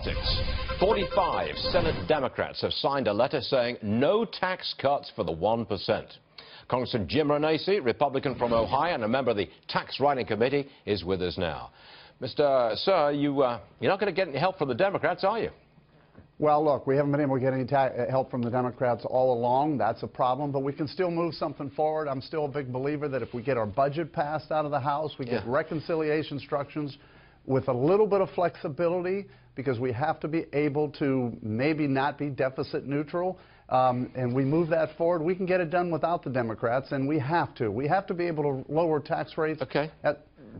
politics. 45 Senate Democrats have signed a letter saying no tax cuts for the 1%. Congressman Jim Renacci, Republican from Ohio and a member of the Tax Writing Committee, is with us now. Sir, you're not going to get any help from the Democrats, are you? Well, look, we haven't been able to get any help from the Democrats all along. That's a problem, but we can still move something forward. I'm still a big believer that if we get our budget passed out of the House, we get reconciliation instructions with a little bit of flexibility, because we have to be able to maybe not be deficit neutral, and we move that forward, we can get it done without the Democrats, and we have to. We have to be able to lower tax rates. Okay. I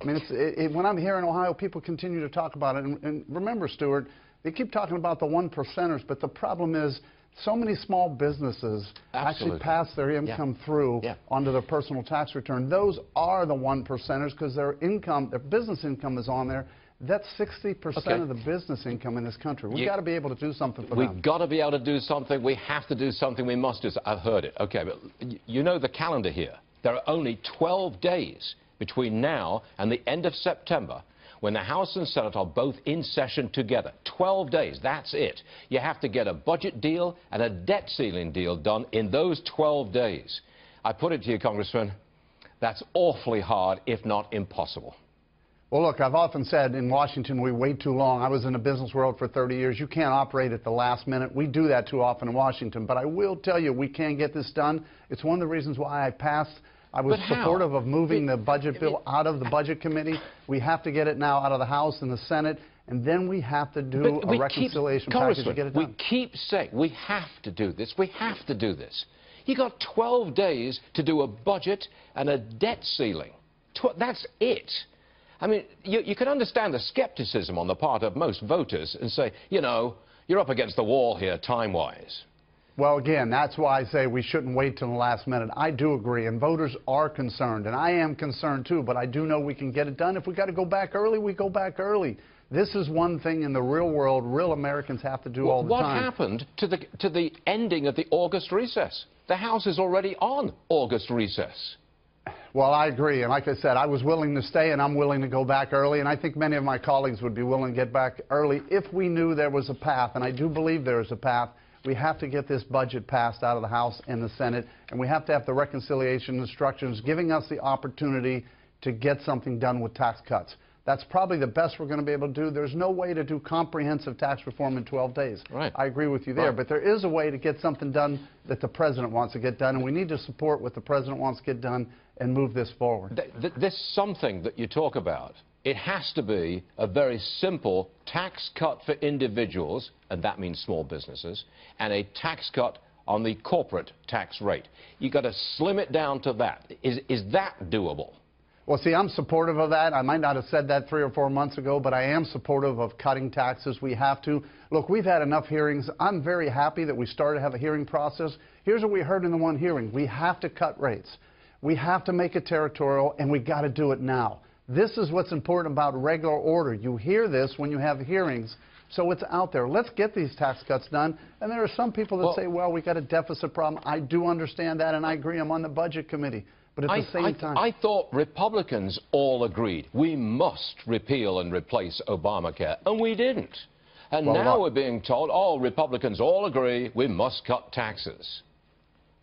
mean, when I'm here in Ohio, people continue to talk about it. And remember, Stuart, they keep talking about the 1%ers, but the problem is so many small businesses actually pass their income through onto their personal tax return. Those are the 1%ers because their income, their business income is on there. That's 60% of the business income in this country. We've got to be able to do something for them. We've got to be able to do something. We have to do something. We must do something. I've heard it. Okay, but you know the calendar here. There are only 12 days between now and the end of September when the House and Senate are both in session together. 12 days, that's it. You have to get a budget deal and a debt ceiling deal done in those 12 days. I put it to you, Congressman, that's awfully hard, if not impossible. Well, look, I've often said in Washington we wait too long. I was in the business world for 30 years. You can't operate at the last minute. We do that too often in Washington. But I will tell you, we can get this done. It's one of the reasons why I passed. I was supportive of moving the budget bill out of the Budget Committee. We have to get it now out of the House and the Senate, and then we have to do a reconciliation package to get it done. We keep saying we have to do this. We have to do this. You got 12 days to do a budget and a debt ceiling. That's it. I mean, you can understand the skepticism on the part of most voters and say, you know, you're up against the wall here time-wise. Well, again, that's why I say we shouldn't wait till the last minute. I do agree, and voters are concerned, and I am concerned too, but I do know we can get it done. If we got to go back early, we go back early. This is one thing in the real world real Americans have to do all the time. What happened to the ending of the August recess? The House is already on August recess. Well, I agree, and like I said, I was willing to stay, and I'm willing to go back early, and I think many of my colleagues would be willing to get back early if we knew there was a path, and I do believe there is a path. We have to get this budget passed out of the House and the Senate, and we have to have the reconciliation instructions giving us the opportunity to get something done with tax cuts. That's probably the best we're going to be able to do. There's no way to do comprehensive tax reform in 12 days. Right. I agree with you there, but there is a way to get something done that the President wants to get done, and we need to support what the President wants to get done and move this forward. This something that you talk about, it has to be a very simple tax cut for individuals, and that means small businesses, and a tax cut on the corporate tax rate. You've got to slim it down to that. Is that doable? Well, see, I'm supportive of that. I might not have said that 3 or 4 months ago, but I am supportive of cutting taxes. We have to. Look, we've had enough hearings. I'm very happy that we started to have a hearing process. Here's what we heard in the one hearing. We have to cut rates. We have to make it territorial, and we got to do it now. This is what's important about regular order. You hear this when you have hearings, so it's out there. Let's get these tax cuts done. And there are some people that say, well, we got a deficit problem. I do understand that, and I agree. I'm on the Budget Committee. But at the same time, I thought Republicans all agreed we must repeal and replace Obamacare, and we didn't. And now we're being told, oh, Republicans all agree we must cut taxes.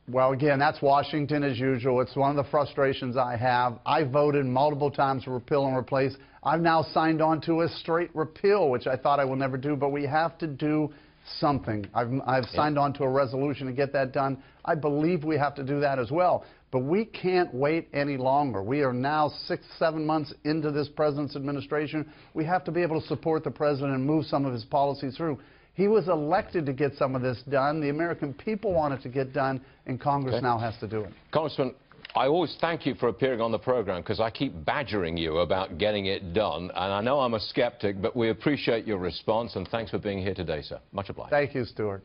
Well, again, that's Washington as usual. It's one of the frustrations I have. I voted multiple times to repeal and replace. I've now signed on to a straight repeal, which I thought I would never do, but we have to do something. I've signed on to a resolution to get that done. I believe we have to do that as well. But we can't wait any longer. We are now 6, 7 months into this president's administration. We have to be able to support the president and move some of his policies through. He was elected to get some of this done. The American people want it to get done, and Congress now has to do it. Congressman, I always thank you for appearing on the program because I keep badgering you about getting it done. And I know I'm a skeptic, but we appreciate your response, and thanks for being here today, sir. Much obliged. Thank you, Stuart.